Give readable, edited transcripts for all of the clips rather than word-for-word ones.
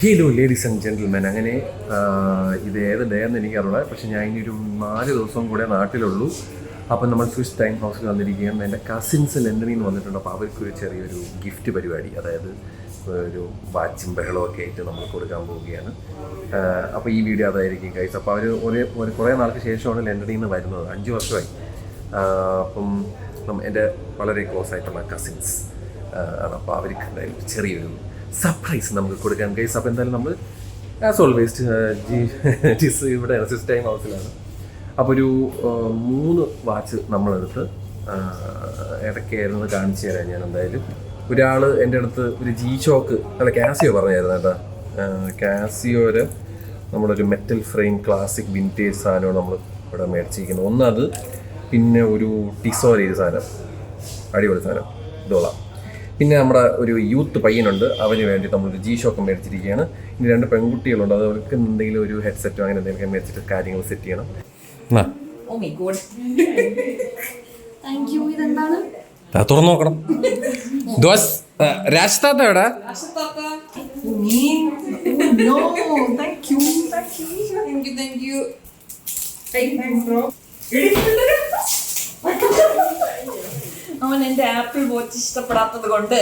Hello ladies and gentlemen. അങ്ങനെ ഇത് ഏത് ഡേ എന്ന് എനിക്കറിയില്ല, പക്ഷെ ഞാൻ ഇനി ഒരു 4 ദിവസം കൂടെ നാട്ടിലുള്ളൂ. അപ്പം നമ്മൾ സ്വിസ് ടൈം ഹൗസിൽ വന്നിരിക്കുകയാണ്. എൻ്റെ കസിൻസ് ലണ്ടനിൽ നിന്ന് വന്നിട്ടുണ്ട്. അപ്പോൾ അവർക്കൊരു ചെറിയൊരു ഗിഫ്റ്റ് പരിപാടി, അതായത് ഒരു വാച്ചും ബഹളമൊക്കെ ആയിട്ട് നമ്മൾ കൊടുക്കാൻ പോവുകയാണ്. അപ്പോൾ ഈ വീഡിയോ അതായിരിക്കും ഗൈസ്. അപ്പോൾ അവർ ഒരു കുറേ നാൾക്ക് ശേഷമാണ് ലണ്ടനിൽ നിന്ന് വരുന്നത്, 5 വർഷമായി. അപ്പം എൻ്റെ വളരെ ക്ലോസ് ആയിട്ടുള്ള കസിൻസ് ആണ്. അപ്പോൾ അവർക്ക് എന്തായാലും ചെറിയൊരു സർപ്രൈസ് നമുക്ക് കൊടുക്കാൻ ഗൈസ്. അപ്പോൾ എന്തായാലും നമ്മൾ ആസ് ഓൾവേസ് ഇവിടെ സ്വിസ് ടൈം ഹൗസിലാണ്. അപ്പോൾ ഒരു 3 വാച്ച് നമ്മളെടുത്ത് ഇടയ്ക്കായിരുന്നു കാണിച്ചു തരാം ഞാൻ. എന്തായാലും ഒരാൾ എൻ്റെ അടുത്ത് ഒരു G-Shock അല്ല കാസിയോ പറഞ്ഞായിരുന്നു കേട്ടോ. കാസിയോര് നമ്മളൊരു മെറ്റൽ ഫ്രെയിം ക്ലാസിക് വിൻറ്റേജ് സാധനമാണ് നമ്മൾ ഇവിടെ മേടിച്ചിരിക്കുന്നത്. ഒന്നത്, പിന്നെ ഒരു ടിസോർ സാധനം, അടിപൊളി സാധനം ഇതോളാം. പിന്നെ നമ്മുടെ ഒരു യൂത്ത് പയ്യനുണ്ട്, അവന് വേണ്ടി നമ്മളൊരു G-Shock മേടിച്ചിരിക്കുകയാണ്. ഇനി 2 പെൺകുട്ടികളുണ്ട്, അത് അവർക്ക് എന്തെങ്കിലും ഒരു ഹെഡ്സെറ്റോ അങ്ങനെ എന്തെങ്കിലും മേടിച്ചിട്ട് കാര്യങ്ങൾ സെറ്റ് ചെയ്യണം. തുറന്നു നോക്കണം. രാജ്താത്ത എവിടെ? അവൻ എന്റെ ആപ്പിൾ വാച്ച് ഇഷ്ടപ്പെടാത്തത് കൊണ്ട്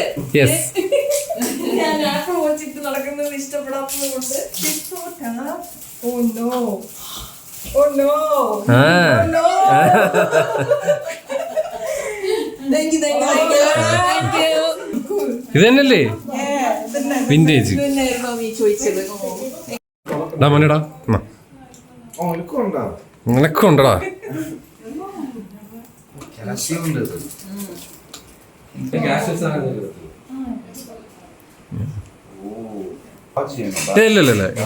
ഞാൻ ആപ്പിൾ വാച്ച് ഇട്ട് നടക്കുന്നത് ഇഷ്ടപ്പെടാത്തത് കൊണ്ട് ഇതന്നല്ലേ വിന്റേജ് ചോദിച്ചത്. മോനെടാ നിനക്കുണ്ടടാ. ഇല്ല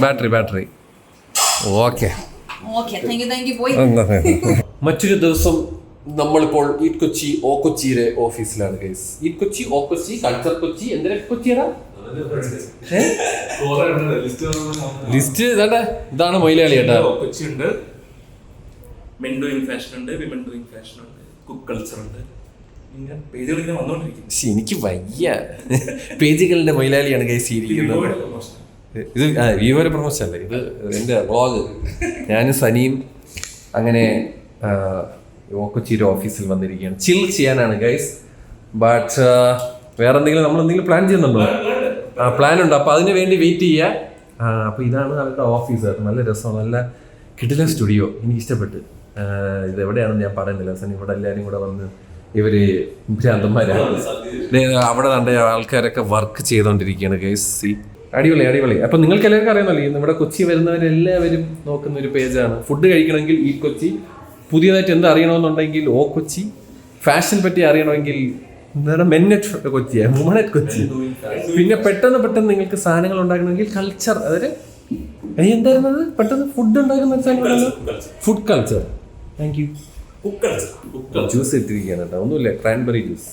ബാറ്ററി ഓക്കെ. മറ്റൊരു ദിവസം നമ്മളിപ്പോൾ ഈറ്റ് കൊച്ചി കൊച്ചിയിലെ ഓഫീസിലാണ് guys. Eat Kochi Kochi culture Kochi എന്തിനൊക്കെ കൊച്ചിയാ ലിസ്റ്റ് ഇതാണ് മൊയിലാളി കേട്ടാ. കൊച്ചി ഉണ്ട്, മെൻ ഡൂയിങ് ഫാഷൻ ഉണ്ട്, വിമൻ ഡൂയിങ് ഫാഷൻ ഉണ്ട്, കുക്ക് കൾച്ചർ ഉണ്ട്. പേജുകൾ ഇങ്ങനെ വന്നോണ്ടിരിക്കും. എനിക്ക് വയ്യ. പേജുകളുടെ മൊയിലാളിയാണ് ഗൈസ് ഇരിക്കുന്നത്. ഇത് വ്യൂവർ പ്രൊമോഷൻ അല്ലേ, ഇത് എൻ്റെ വ്ളോഗ്. ഞാനും സനിയും അങ്ങനെ കൊച്ചിയുടെ ഓഫീസിൽ വന്നിരിക്കുകയാണ്. ചിൽ ചെയ്യാനാണ് ഗൈസ്. ബട്ട് വേറെ എന്തെങ്കിലും നമ്മൾ എന്തെങ്കിലും പ്ലാൻ ചെയ്യുന്നുണ്ടോ? പ്ലാൻ ഉണ്ട്. അപ്പോൾ അതിന് വേണ്ടി വെയിറ്റ് ചെയ്യുക. അപ്പോൾ ഇതാണ് അവരുടെ ഓഫീസ്. നല്ല രസമാണ്, നല്ല കിടിലൻ സ്റ്റുഡിയോ. എനിക്ക് ഇഷ്ടപ്പെട്ട്. ഇതെവിടെയാണെന്ന് ഞാൻ പറയുന്നില്ല. സനി ഇവിടെ എല്ലാവരും കൂടെ വന്ന് ഇവർ ഭ്രാന്തന്മാരാണ്. അവിടെ കണ്ട ആൾക്കാരൊക്കെ വർക്ക് ചെയ്തുകൊണ്ടിരിക്കുകയാണ് ഗൈസ്. അടിപൊളി. അപ്പം നിങ്ങൾക്ക് എല്ലാവർക്കും അറിയാമല്ലോ, നമ്മുടെ കൊച്ചി വരുന്നവരെല്ലാവരും നോക്കുന്ന ഒരു പേജാണ്. ഫുഡ് കഴിക്കണമെങ്കിൽ ഈ കൊച്ചി, പുതിയതായിട്ട് എന്ത് അറിയണമെന്നുണ്ടെങ്കിൽ കൊച്ചി, ഫാഷൻ പറ്റി അറിയണമെങ്കിൽ മെന്നറ്റ് കൊച്ചിയാണ്, വുമണറ്റ് കൊച്ചി. പിന്നെ പെട്ടെന്ന് നിങ്ങൾക്ക് സാധനങ്ങൾ ഉണ്ടാക്കണമെങ്കിൽ കൾച്ചർ, അതായത് എന്തായിരുന്നത് പെട്ടെന്ന് ഫുഡ് ഉണ്ടാക്കുന്ന സാധനങ്ങളല്ലോ, food culture. Thank you. Juice ഇട്ടിരിക്കുകയാണ് കേട്ടോ, ഒന്നുമില്ല, ക്രാൻബെറി ജ്യൂസ്.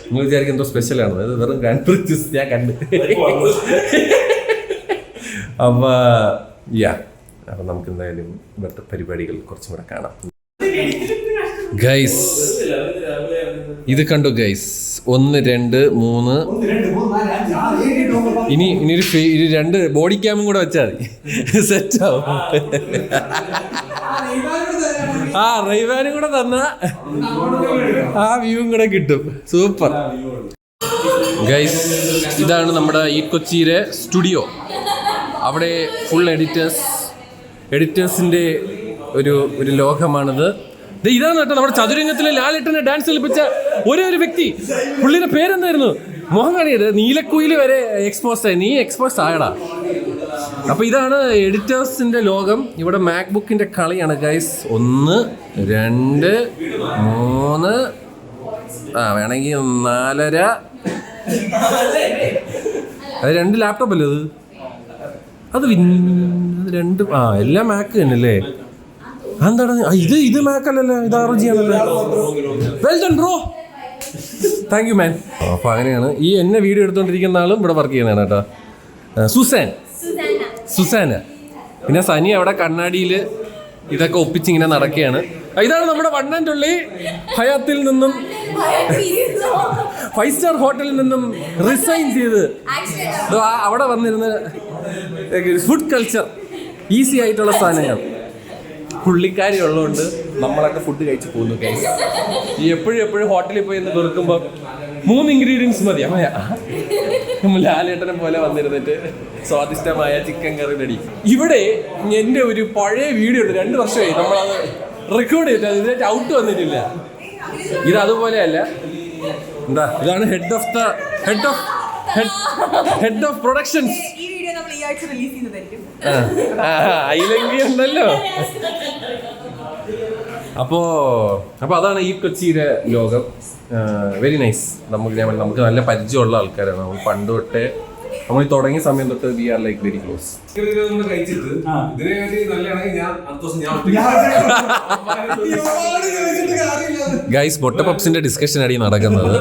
നിങ്ങൾ വിചാരിക്കും എന്തോ സ്പെഷ്യലാണ്, അത് വെറും ക്രാൻബെറി ജ്യൂസ് ഞാൻ കണ്ട്. അപ്പം നമുക്ക് എന്തായാലും ഇവിടുത്തെ പരിപാടികൾ കുറച്ചും കൂടെ കാണാം ഗൈസ്. ഇത് കണ്ടു ഗൈസ്, 1 2 3. ഇനി ഒരു 2 ബോഡി ക്യാമും കൂടെ വെച്ചാൽ മതി, സെറ്റ് ആവും. റൈവാനും കൂടെ തന്ന ആ വ്യൂവും കൂടെ കിട്ടും. Super guys. ഇതാണ് നമ്മുടെ ഈ കൊച്ചിയിലെ സ്റ്റുഡിയോ. അവിടെ ഫുൾ എഡിറ്റേഴ്സിന്റെ ഒരു ലോകമാണിത്. ഇതാണ് കേട്ടോ നമ്മുടെ ചതുരംഗത്തിലെ ലാലേട്ടനെ ഡാൻസ് കളിപ്പിച്ച ഒരു വ്യക്തി. പുള്ളിയുടെ പേരെന്തായിരുന്നു? മോഹൻ കാണിയത് നീലക്കുയില് വരെ എക്സ്പോസ്ഡ് ആയി. നീ എക്സ്പോസ്ഡ് ആയടാ. അപ്പൊ ഇതാണ് എഡിറ്റേഴ്സിന്റെ ലോകം. ഇവിടെ മാക്ബുക്കിന്റെ കളിയാണ് ഗൈസ്. 1 2 3 വേണമെങ്കിൽ 4.5. അത് 2 ലാപ്ടോപ്പ് അല്ലേ അത് 2. എല്ലാം മാക്ക് തന്നെയല്ലേ? എന്താണ് ഇത് മാക്ക് അല്ലല്ലോ, ഇത് ROG ആണല്ലോ. Well done bro, thank you man. അപ്പോൾ അങ്ങനെയാണ് ഈ എന്നെ വീഡിയോ എടുത്തുകൊണ്ടിരിക്കുന്ന ആളും ഇവിടെ വർക്ക് ചെയ്യുന്നതാണ് കേട്ടോ. സുസാന. പിന്നെ സനി അവിടെ കണ്ണാടിയിൽ ഇതൊക്കെ ഒപ്പിച്ചിങ്ങനെ നടക്കുകയാണ്. ഇതാണ് നമ്മുടെ വണ്ണൻതുള്ളി ഹയാത്തിൽ നിന്നും 5 സ്റ്റാർ ഹോട്ടലിൽ നിന്നും റിസൈൻ ചെയ്ത് അവിടെ വന്നിരുന്ന് ഫുഡ് കൾച്ചർ ഈസി ആയിട്ടുള്ള സാധനങ്ങൾ പുള്ളിക്കാരി ഉള്ളതുകൊണ്ട് നമ്മളൊക്കെ ഫുഡ് കഴിച്ച് പോകുന്നു ഗൈസ്. ഈ എപ്പോഴും ഹോട്ടലിൽ പോയി എന്ന് വെറുക്കുമ്പോൾ 3 ഇൻഗ്രീഡിയൻസ് മതി. അമ്മയാ ലാലേട്ടനെ പോലെ വന്നിരുന്നിട്ട് സ്വാദിഷ്ടമായ ചിക്കൻ കറി റെഡി. ഇവിടെ എൻ്റെ ഒരു പഴയ വീഡിയോ ഉണ്ട്, 2 വർഷമായി നമ്മളത് റെക്കോർഡ് ചെയ്തിട്ട് ഇതിനായിട്ട് ഔട്ട് വന്നിട്ടില്ല. ഇത് അതുപോലെയല്ല. എന്താ ഇതാണ് ഹെഡ് ഓഫ് പ്രൊഡക്ഷൻസ്. അയിലെങ്കി ഉണ്ടല്ലോ. അപ്പോ അതാണ് ഈ കൊച്ചിയിലെ ലോകം. Very nice. നമുക്ക് നല്ല പരിചയമുള്ള ആൾക്കാരാണ്. നമ്മൾ പണ്ട് തൊട്ടേ നമ്മൾ തുടങ്ങിയ സമയം തൊട്ട് we are like very close. Guys ബൊട്ട പപ്സിന്റെ ഡിസ്കഷൻ അടി നടക്കുന്നത്.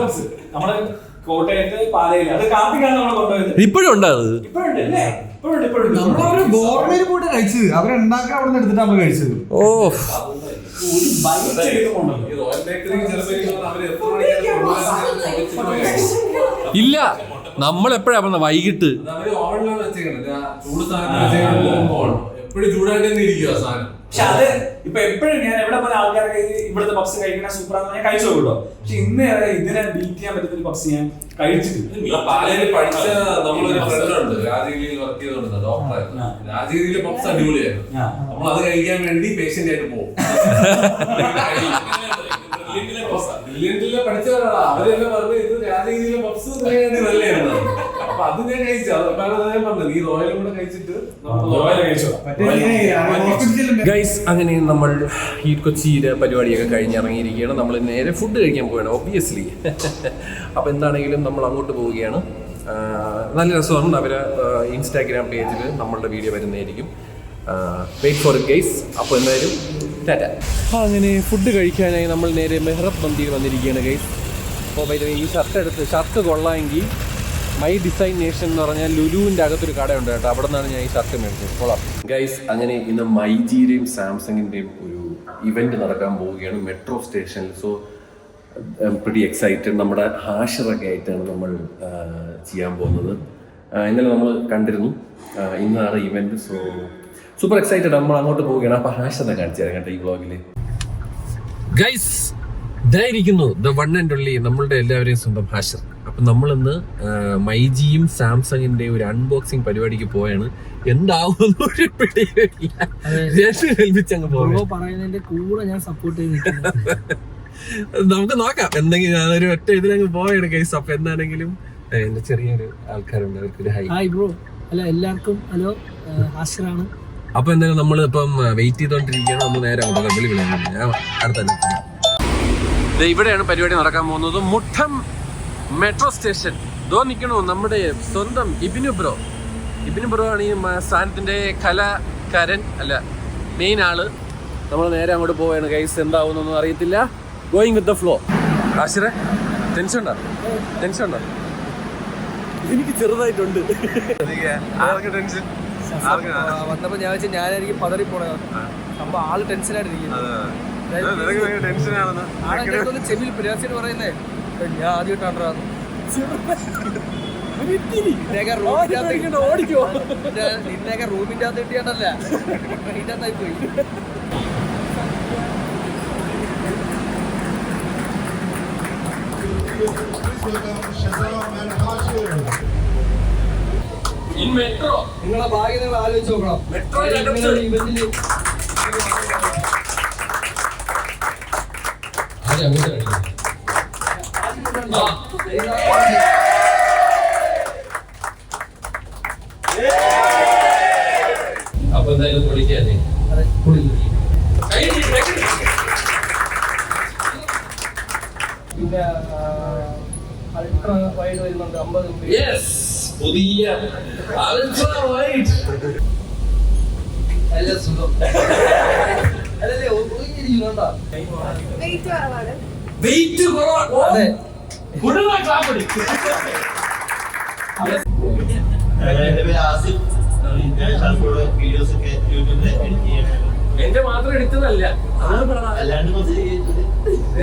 ഇപ്പോഴും ഉണ്ടോ അത്? ഓ ഇല്ല, നമ്മളെപ്പോഴാ പറഞ്ഞ വൈകിട്ട് എപ്പോഴും ചൂടായിട്ട് തന്നെ ഇരിക്കുക സാധനം. പക്ഷെ അത് ഇപ്പൊ എപ്പോഴും ഞാൻ എവിടെ പോലെ ആൾക്കാരൊക്കെ ഇവിടുത്തെ പപ്സ് കഴിക്കണ സൂപ്പറാന്ന് ഞാൻ കഴിച്ചു കേട്ടോ. പക്ഷെ ഇന്ന് ഇതിനെ ബീറ്റ് ചെയ്യാൻ പറ്റുന്ന ഒരു പപ്സ് ഞാൻ കഴിച്ചിട്ടില്ല. പാലയിൽ പഠിച്ച നമ്മളൊരു ഫ്രണ്ടുണ്ട്, രാജഗിരിയിൽ വർക്ക് ചെയ്തോണ്ട് ഡോക്ടറായിരുന്നു. രാജഗിരിയിലെ പപ്സ് അടിപൊളിയായിരുന്നു. നമ്മൾ അത് കഴിക്കാൻ വേണ്ടി പേഷ്യന്റ് ആയിട്ട് പോകും. ബ്രില്യന്റിലെ പഠിച്ചവരാണ് അവരെല്ലാം പറഞ്ഞു ഇത് രാജഗിരിയിലെ പപ്സ് വേണ്ടി നല്ലതാണ്. അപ്പൊ അത് ഞാൻ കഴിച്ചു. ഞാൻ പറഞ്ഞു നീ റോയലും കൂടെ കഴിച്ചിട്ട് ഗൈസ് അങ്ങനെ നമ്മൾ ഈ കൊച്ചിയിലെ പരിപാടിയൊക്കെ കഴിഞ്ഞിറങ്ങിയിരിക്കുകയാണ്. നമ്മൾ നേരെ ഫുഡ് കഴിക്കാൻ പോവുകയാണ് ഒബ്വിയസ്ലി. അപ്പോൾ എന്താണെങ്കിലും നമ്മൾ അങ്ങോട്ട് പോവുകയാണ്. നല്ല രസമാണ്. അവരെ ഇൻസ്റ്റാഗ്രാം പേജിൽ നമ്മളുടെ വീഡിയോ വരുന്നതായിരിക്കും. Wait for it guys. അപ്പോൾ എന്തായാലും ടാറ്റ. അങ്ങനെ ഫുഡ് കഴിക്കാനായി നമ്മൾ നേരെ മെഹ്റബ് മന്തിയിൽ വന്നിരിക്കുകയാണ് ഗൈസ്. അപ്പോൾ ഈ ഷർട്ട് കൊള്ളാമെങ്കിൽ മൈ ഡിസൈൻ നേഷൻ എന്ന് പറഞ്ഞാൽ ലുലുവിൻ്റെ അകത്തൊരു കടയുണ്ട് കേട്ടോ. അവിടെ നിന്നാണ് ഞാൻ ഈ ഷർട്ട് മേടിച്ചത്. കൊള്ളാം ഗൈസ്. അങ്ങനെ ഇന്ന് മൈജിയുടെയും സാംസങ്ങിൻ്റെയും ഒരു ഇവൻറ്റ് നടക്കാൻ പോവുകയാണ് മെട്രോ സ്റ്റേഷനിൽ. So pretty excited. നമ്മുടെ ഹാഷറൊക്കെ ആയിട്ടാണ് നമ്മൾ ചെയ്യാൻ പോകുന്നത്. ഇന്നലെ നമ്മൾ കണ്ടിരുന്നു, ഇന്നാണ് ഇവൻറ്റ്. So super excited. നമ്മൾ അങ്ങോട്ട് പോവുകയാണ്. അപ്പോൾ ഹാഷറിനെ കാണിച്ചു തരാം കേട്ടോ ഈ വ്ളോഗിൽ. ഗൈസ് ഇതായിരിക്കുന്നു ദ വൺ ആൻഡ് ഒൺലി നമ്മളുടെ എല്ലാവരെയും സ്വന്തം ഹാഷർ. അപ്പം നമ്മളിന്ന് മൈജിയും സാംസങ്ങിന്റെ ഒരു അൺബോക്സിങ് പരിപാടിക്ക് പോയാണ്. എന്താവുമെന്ന് ഒരു പിടിയില്ല. ഏൽപ്പിച്ചങ്ങ് പറയുന്നതിന്റെ കൂടെ ഞാൻ സപ്പോർട്ട് ചെയ്ത് നമുക്ക് നോക്കാം. എന്തെങ്കിലും അതൊരു ഒറ്റ ഇതിലങ്ങ് പോയാണ് ഗൈസ്. അപ്പൊ എന്താണെങ്കിലും എന്റെ ചെറിയൊരു ആൾക്കാരുണ്ട്, അവർക്കൊരു ഹായ് ബ്രോ. അല്ല എല്ലാവർക്കും ഹലോ, ഹാഷറാണ്. അപ്പൊ എന്തായാലും നമ്മൾ ഇപ്പം വെയിറ്റ് ചെയ്തോണ്ടിരിക്കുകയാണ്. നമ്മൾ നേരെ അങ്ങോട്ട് വിളിക്കണം. ഞാൻ അടുത്ത ഇവിടെയാണ് പരിപാടി നടക്കാൻ പോകുന്നത്. Muttom metro station. ദോ നിൽക്കണു നമ്മുടെ സ്വന്തം ഇബിനു ബ്രോ ആണ് ഈ സ്ഥാനത്തിന്റെ കലാകാരൻ, അല്ല മെയിൻ ആള്. നമ്മൾ നേരെ അങ്ങോട്ട് പോവുകയാണ് ഗൈസ്. എന്താവുന്നൊന്നും അറിയത്തില്ല. Going with the flow. ആശിറെ ടെൻഷൻ ഉണ്ടോ? എനിക്ക് ചെറുതായിട്ടുണ്ട്. വന്നപ്പോ ഞാൻ വെച്ചാൽ ഞാനായിരിക്കും പതറിപ്പോണ സംഭവം. ആള് ടെൻഷനായിട്ടിരിക്കുന്നത്. ചെവിയിൽ പ്രയാസിന് പറയുന്നേ ഞാൻ ആദ്യമായിട്ടാണ് ഓടിക്കോ. നിന്നെയൊക്കെ റൂമിന്റെ അകത്ത് കിട്ടിയാണ്ടല്ല അതിൻ്റെ അകത്തായി പോയി. നിങ്ങളെ ഭാഗ്യം നിങ്ങൾ ആലോചിച്ച് നോക്കണം. ഇവന്റില് അപ്പൊ എന്തായാലും പൊളിക്കാതെ പിന്നെ അൾട്രാ വൈഡ് വരുന്നുണ്ട് 50. പുതിയ അൾട്രാ വൈഡ്. നല്ല സുഖം. അല്ലേ ഒതുങ്ങിയിരിക്കുന്നുണ്ടോ? വെയിറ്റ് കുറവാണ്. അതെ എന്റെ മാത്രം എടുത്തതല്ല,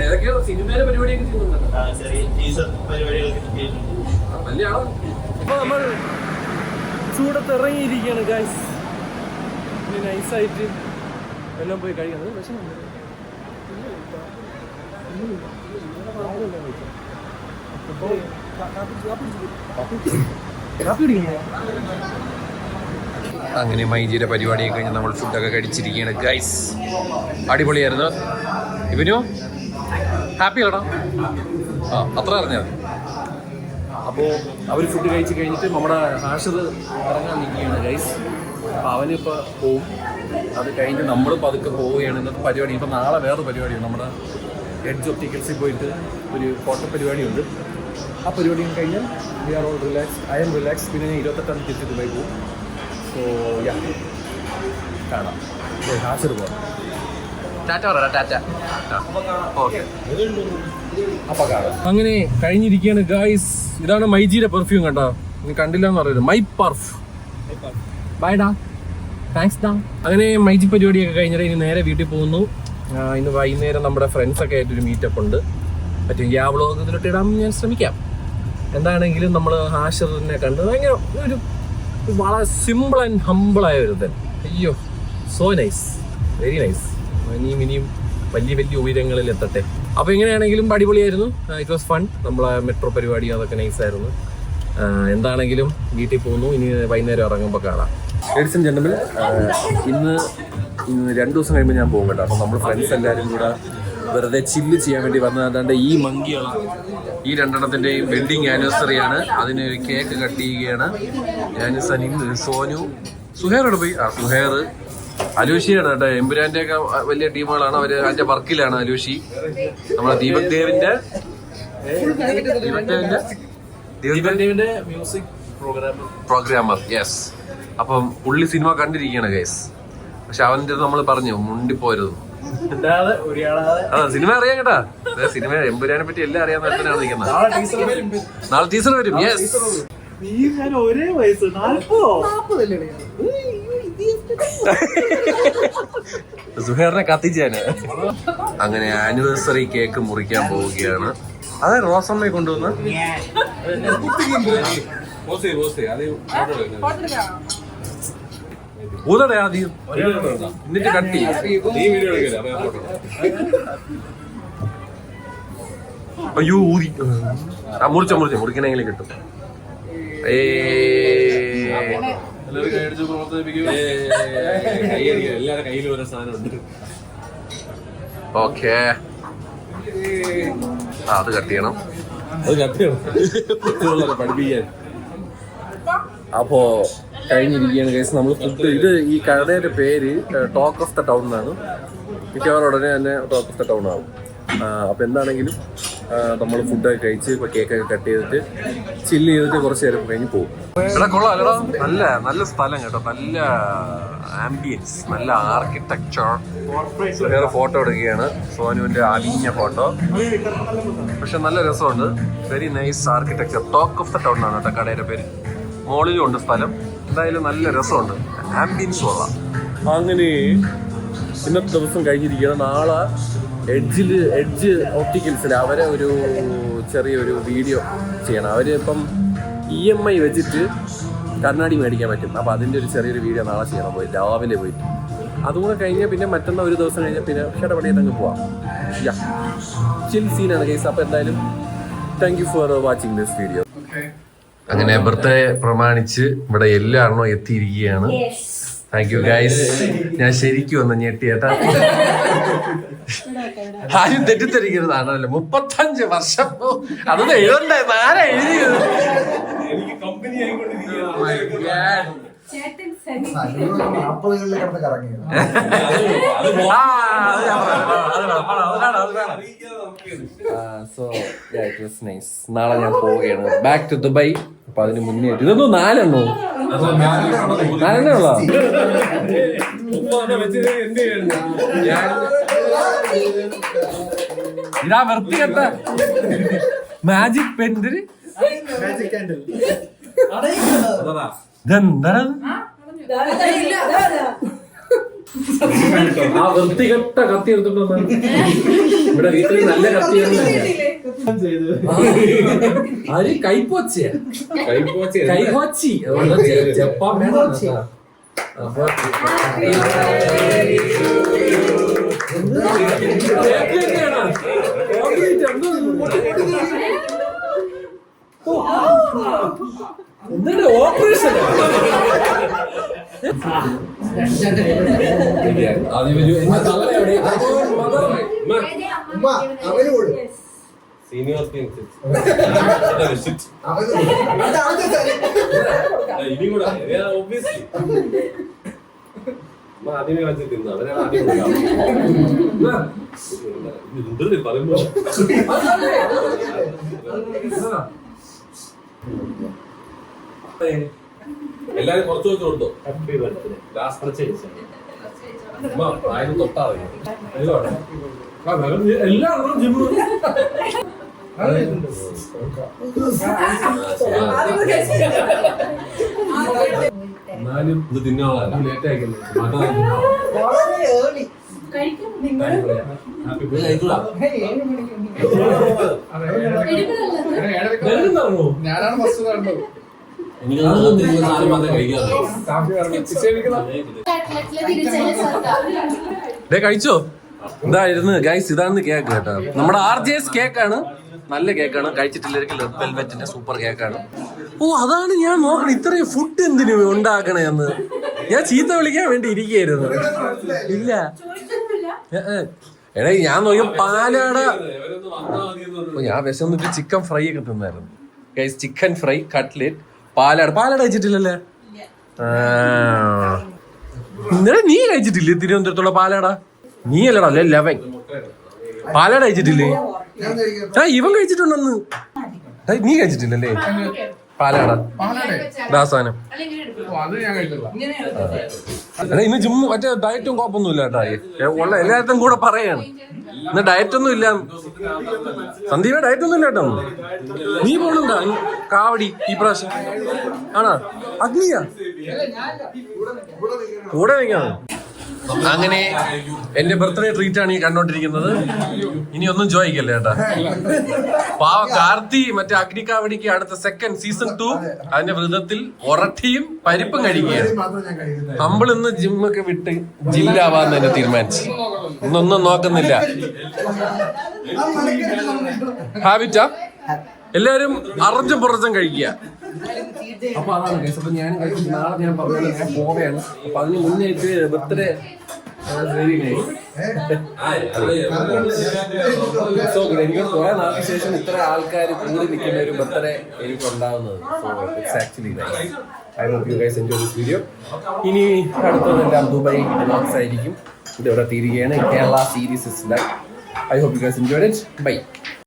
ഏതൊക്കെയോ സിനിമയിലെ പരിപാടിയൊക്കെ ചെയ്യുന്നുണ്ടല്ലോ. വലിയ ആളോ അപ്പോൾ നമ്മൾ ചൂടത്ത് ഇറങ്ങിയിരിക്കുകയാണ് ഗൈസ്. ഇനി നൈസായിട്ട് എല്ലാം പോയി കഴിക്കുന്നത്. പക്ഷേ അങ്ങനെ മൈജിയുടെ പരിപാടിയൊക്കെ കഴിഞ്ഞ് നമ്മൾ ഫുഡൊക്കെ കഴിച്ചിരിക്കുകയാണ് ഗൈസ്. അടിപൊളിയായിരുന്നു. ഇവനു ഹാപ്പി ആണോ? ആ അത്ര അറിഞ്ഞാൽ. അപ്പോൾ അവർ ഫുഡ് കഴിച്ച് കഴിഞ്ഞിട്ട് നമ്മുടെ ഹാഷർ ഇറങ്ങാൻ നിൽക്കുകയാണ് ഗൈസ്. അപ്പോൾ അവനിപ്പോൾ പോവും. അത് കഴിഞ്ഞ് നമ്മൾ പതുക്കെ പോവുകയാണ്. ഇന്നത്തെ പരിപാടി. ഇപ്പോൾ നാളെ വേറെ പരിപാടിയാണ്. നമ്മുടെ എഡ്ജ് ഒപ്റ്റിക്കൽസിൽ പോയിട്ട് ഒരു ഫോട്ടോ പരിപാടിയുണ്ട്. ആ പരിപാടി കഴിഞ്ഞാൽ we are all relax. I am relax. പിന്നെ ഞാൻ 28 തിരിച്ച് ദുബായി പോകും. സോ യാ കാണാം. ഹാഷർ പോകാം. ടാറ്റ പറ. ടാറ്റ. ഓക്കെ. അപ്പോൾ കാണാം. അങ്ങനെ കഴിഞ്ഞിരിക്കുകയാണ് ഗായ്സ്. ഇതാണ് മൈജിയുടെ പെർഫ്യൂം. കണ്ടോ? നീ കണ്ടില്ല എന്ന് പറയുന്നത് മൈ പർഫ്. ബൈ ഡാ. താങ്ക്സ് ഡാ. അങ്ങനെ മൈജി പരിപാടിയൊക്കെ കഴിഞ്ഞിട്ട് ഇനി നേരെ വീട്ടിൽ പോകുന്നു. ഇന്ന് വൈകുന്നേരം നമ്മുടെ ഫ്രണ്ട്സൊക്കെ ആയിട്ടൊരു മീറ്റപ്പ് ഉണ്ട്. പറ്റുമെങ്കിൽ ആ വ്ളോഗ് ഇതിലോട്ട് ഇടാൻ ഞാൻ ശ്രമിക്കാം. എന്താണെങ്കിലും നമ്മൾ ഹാഷറിനെ കണ്ട് ഭയങ്കര ഒരു വളരെ സിമ്പിൾ ആൻഡ് ഹമ്പിളായ ഒരു ഇതൻ. അയ്യോ സോ നൈസ്, വെരി നൈസ്. ഇനിയും വലിയ വലിയ ഉയരങ്ങളിൽ എത്തട്ടെ. അപ്പോൾ എങ്ങനെയാണെങ്കിലും അടിപൊളിയായിരുന്നു. It was fun. നമ്മളെ മെട്രോ പരിപാടി അതൊക്കെ നൈസായിരുന്നു. എന്താണെങ്കിലും വീട്ടിൽ പോകുന്നു. ഇനി വൈകുന്നേരം ഇറങ്ങുമ്പോൾ കാണാം. ലേഡീസ് ആൻഡ് ജെന്റിൽമെൻ, ഇന്ന് 2 ദിവസം കഴിയുമ്പോൾ ഞാൻ പോകും കേട്ടോ. അപ്പോൾ നമ്മൾ ഫ്രണ്ട്സ് എല്ലാവരും കൂടെ വെറുതെ ചില്ല് ചെയ്യാൻ വേണ്ടി വന്നത്. അതാണ്ട് ഈ മങ്കികളാണ്. ഈ 2 വെഡിങ് ആനിവേഴ്സറിയാണ്. അതിന് ഒരു കേക്ക് കട്ട് ചെയ്യുകയാണ്. ഞാൻ സനീം, സോനു, സുഹേറോട് പോയി. സുഹേർ, അലൂഷിയാണ് കേട്ടോ. എമ്പുരാൻ്റെ ഒക്കെ വലിയ ടീമുകളാണ്. അവർ അതിൻ്റെ വർക്കിലാണ്. അലൂഷി നമ്മളെ ദീപക് ദേവിൻ്റെ മ്യൂസിക് പ്രോഗ്രാമർ. യെസ്. അപ്പം പുള്ളി സിനിമ കണ്ടിരിക്കുകയാണ് ഗൈസ്. പക്ഷെ അവൻ്റെ നമ്മൾ പറഞ്ഞു മുണ്ടിപ്പോരുത്. സിനിമ അറിയാം കേട്ടാ. സിനിമ എമ്പുരാനെ പറ്റി എല്ലാം അറിയാൻ തന്നെയാണ് നിൽക്കുന്നത്. നാളെ ടീച്ചർ വരും. യെസ്. ഒരേ വയസ്സ് 40 സുഹേറിനെ കത്തിച്ചാന്. അങ്ങനെ ആനിവേഴ്സറി കേക്ക് മുറിക്കാൻ പോവുകയാണ്. അതെ റോസമ്മയെ കൊണ്ടുവന്ന് ഊതടെ ആദ്യം എന്നിട്ട് കട്ടി. അയ്യോ ഊതി. മുറിക്കണെങ്കിലും കിട്ടും. എല്ലാവരുടെ കയ്യിലും ഓരോ സാധനമുണ്ട്. ഓക്കെ, അത് കട്ട് ചെയ്യണം. പഠിപ്പിക്കാൻ. അപ്പോ കഴിഞ്ഞിരിക്കുകയാണ് കേസ്. നമ്മൾ ഫുഡ് ഇത് ഈ കടയുടെ പേര് ടോക്ക് ഓഫ് ദ ടൗൺ എന്നാണ്. മിക്കവാറും ഉടനെ തന്നെ ടോക്ക് ഓഫ് ദ ടൗൺ ആവും. അപ്പോൾ എന്താണെങ്കിലും നമ്മൾ ഫുഡൊക്കെ കഴിച്ച് ഇപ്പോൾ കേക്കൊക്കെ കട്ട് ചെയ്തിട്ട് ചില്ല് ചെയ്തിട്ട് കുറച്ച് നേരം കഴിഞ്ഞ് പോകും. ഇവിടെ കൊള്ളാം അല്ലടാ. നല്ല സ്ഥലം കേട്ടോ. നല്ല ആംബിയൻസ്, നല്ല ആർക്കിടെക്ചർ. വേറെ ഫോട്ടോ എടുക്കുകയാണ്. സോനുവിൻ്റെ അലിഞ്ഞ ഫോട്ടോ. പക്ഷെ നല്ല രസമുണ്ട്. Very nice architecture. Talk of the town ആണ് കേട്ടോ കടയുടെ പേര്. മോളിലും ഉണ്ട് സ്ഥലം. എന്തായാലും നല്ല രസമുണ്ട്. ആംബിയൻസ് കൊള്ളാം. അങ്ങനെ ഇന്നത്തെ ദിവസം കഴിഞ്ഞിരിക്കുകയാണ്. നാളെ എഡ്ജ് ഒപ്റ്റിക്കൽസിൽ അവരെ ഒരു ചെറിയൊരു വീഡിയോ ചെയ്യണം. അവർ ഇപ്പം EMI വെച്ചിട്ട് കണ്ണാടി മേടിക്കാൻ പറ്റും. അപ്പോൾ അതിൻ്റെ ഒരു ചെറിയൊരു വീഡിയോ നാളെ ചെയ്യണം. പോയി രാവിലെ പോയിട്ട് അതുകൂടെ കഴിഞ്ഞാൽ പിന്നെ മറ്റന്നാൾ ഒരു ദിവസം കഴിഞ്ഞാൽ പിന്നെ ഷടപടിയായിട്ട് അങ്ങ് പോവാം. യാ ചിൽ സീനാണ് കേസ്. അപ്പോൾ എന്തായാലും thank you for watching this video. അങ്ങനെ ബർത്ത്ഡേ പ്രമാണിച്ച് ഇവിടെ എല്ലാവരും എത്തിയിരിക്കുകയാണ്. Thank you guys. ഞാൻ ശരിക്കും ഒന്ന് ഞെട്ടിയേട്ടാ. ആരും തെറ്റിദ്ധരിക്കുന്നതാണല്ലോ. 35 വർഷം അതൊന്നും എഴുതണ്ടേ? ആരാ എഴുതിയത്? എനിക്ക് കമ്പനി നാളെ ഞാൻ പോവുകയാണ് ബാക്ക് ടു ദുബായ്. അപ്പൊ അതിന് മുന്നേ ഇതൊന്നും 4 ഉള്ളോ? ഇതാ വൃത്തികെട്ട മാജിക് പെൻസിൽ. ഇതെന്താണ് ആ വൃത്തികെട്ട കത്തി എടുത്തിട്ട് ഇവിടെ വീട്ടിൽ നല്ല കത്തിയൊന്നും അത് കൈപ്പോച്ചിയ കൈഹോച്ചി ജപ്പാൻ വേണം അപ്പൊ എന്താണ് ഓപ്പറേഷൻ സീനിയോറിറ്റി ഇനി കൂടെ ഒബ്വിയസ്ലി ആദ്യമേ വെച്ച് തിന്നു അവനാണ് ആദ്യം പറയുമ്പോ എല്ലാരും കുറച്ച് വെച്ച് കൊടുത്തോ ലാസ്റ്റ് ആയത് തൊട്ടാ മതി എല്ലാവരും ജിമ്മ് എന്നാലും ഇത് തിന്നാളല്ല ലേറ്റ് ആയിക്കുന്നു ഞാനാണ് ഫസ്റ്റ് കണ്ടത്. എനിക്ക് സാധനം മാത്രമേ കഴിക്കാറുള്ളൂ. കഴിച്ചോ? ഇതായിരുന്നു ഗൈസ്, ഇതാണ് കേക്ക് കേട്ടോ. നമ്മുടെ RJ's കേക്കാണ്, നല്ല കേക്കാണ്. കഴിച്ചിട്ടില്ലെങ്കിൽ റെഡ് വെൽവെറ്റിന്റെ സൂപ്പർ കേക്കാണ്. ഓ അതാണ് ഞാൻ നോക്കണം, ഇത്രയും ഫുഡ് എന്തിനു ഉണ്ടാക്കണേന്ന് ഞാൻ ചീത്ത വിളിക്കാൻ വേണ്ടി ഇരിക്കുകയായിരുന്നു. ഇല്ല എടാ ഞാൻ നോക്കിയ പാലാട, ഞാൻ വിശന്നിട്ട് ചിക്കൻ ഫ്രൈ ഒക്കെ തിന്നായിരുന്നു ഗൈസ്. ചിക്കൻ ഫ്രൈ, കട്ട്ലേറ്റ്, പാലാട കഴിച്ചിട്ടില്ലല്ലേ? ഇന്നലെ നീ കഴിച്ചിട്ടില്ലേ തിരുവനന്തപുരത്തുള്ള പാലാട? നീ അല്ലടാ അല്ലേ 11 പാലാട കഴിച്ചിട്ടില്ലേ? ഇവൻ കഴിച്ചിട്ടുണ്ടെന്ന്. നീ കഴിച്ചിട്ടില്ലല്ലേ പാലാട ദാസാനം? എടാ ഇന്ന് ജിമ്മ് മറ്റേ ഡയറ്റും കുഴപ്പമൊന്നുമില്ല കേട്ടാ, ഉള്ള എല്ലായിടത്തും കൂടെ പറയാണ്. ഇന്ന് ഡയറ്റ് ഒന്നും ഇല്ല സന്ദീപ, ഡയറ്റ് ഒന്നും ഇല്ല കേട്ടോ. നീ പോണുണ്ടോ കാവടി ഈ പ്രാവശ്യം? ആണോ? അഗ്നിയാ കൂടെ നിൽക്കാണ്. അങ്ങനെ എന്റെ ബർത്ത്ഡേ ട്രീറ്റ് ആണ് ഈ കണ്ടോണ്ടിരിക്കുന്നത്. ഇനി ഒന്നും ചോദിക്കല്ലേ കേട്ടാ. പാവ കാർത്തി മറ്റേ അഗ്നിക്കാവടിക്ക് അടുത്ത സെക്കൻഡ് സീസൺ 2 അതിന്റെ വ്രതത്തിൽ ഒറട്ടിയും പരിപ്പും കഴിക്കുകയാണ്. നമ്മൾ ഇന്ന് ജിമ്മൊക്കെ വിട്ട് ജില്ലാവാന്ന് തന്നെ തീരുമാനിച്ചു. ഇന്നൊന്നും നോക്കുന്നില്ല. ഹാബിറ്റാ എല്ലാരും അറച്ചും പുറച്ചും കഴിക്കുക. അപ്പൊ അതാണ് കേസ്. അപ്പൊ ഞാൻ നാളെ ഞാൻ പറഞ്ഞാൽ ഞാൻ പോവുകയാണ്. അപ്പൊ അതിന് മുന്നേറ്റ് ബർത്ത്ഡേ വെരി നൈസ്. എനിക്ക് കുറെ നാൾക്ക് ശേഷം ഇത്ര ആൾക്കാർ കൂടി നിൽക്കുന്ന ഒരു ബർത്ത്ഡേ എനിക്ക് ഉണ്ടാവുന്നത്. It's actually nice. I hope you guys enjoy this video. ഇനി അടുത്തതെല്ലാം ദുബായ് വ്ലോഗ്സ് ആയിരിക്കും. ഇതിവിടെ തീരുകയാണ്. Kerala series is done. I hope you guys enjoyed it. By.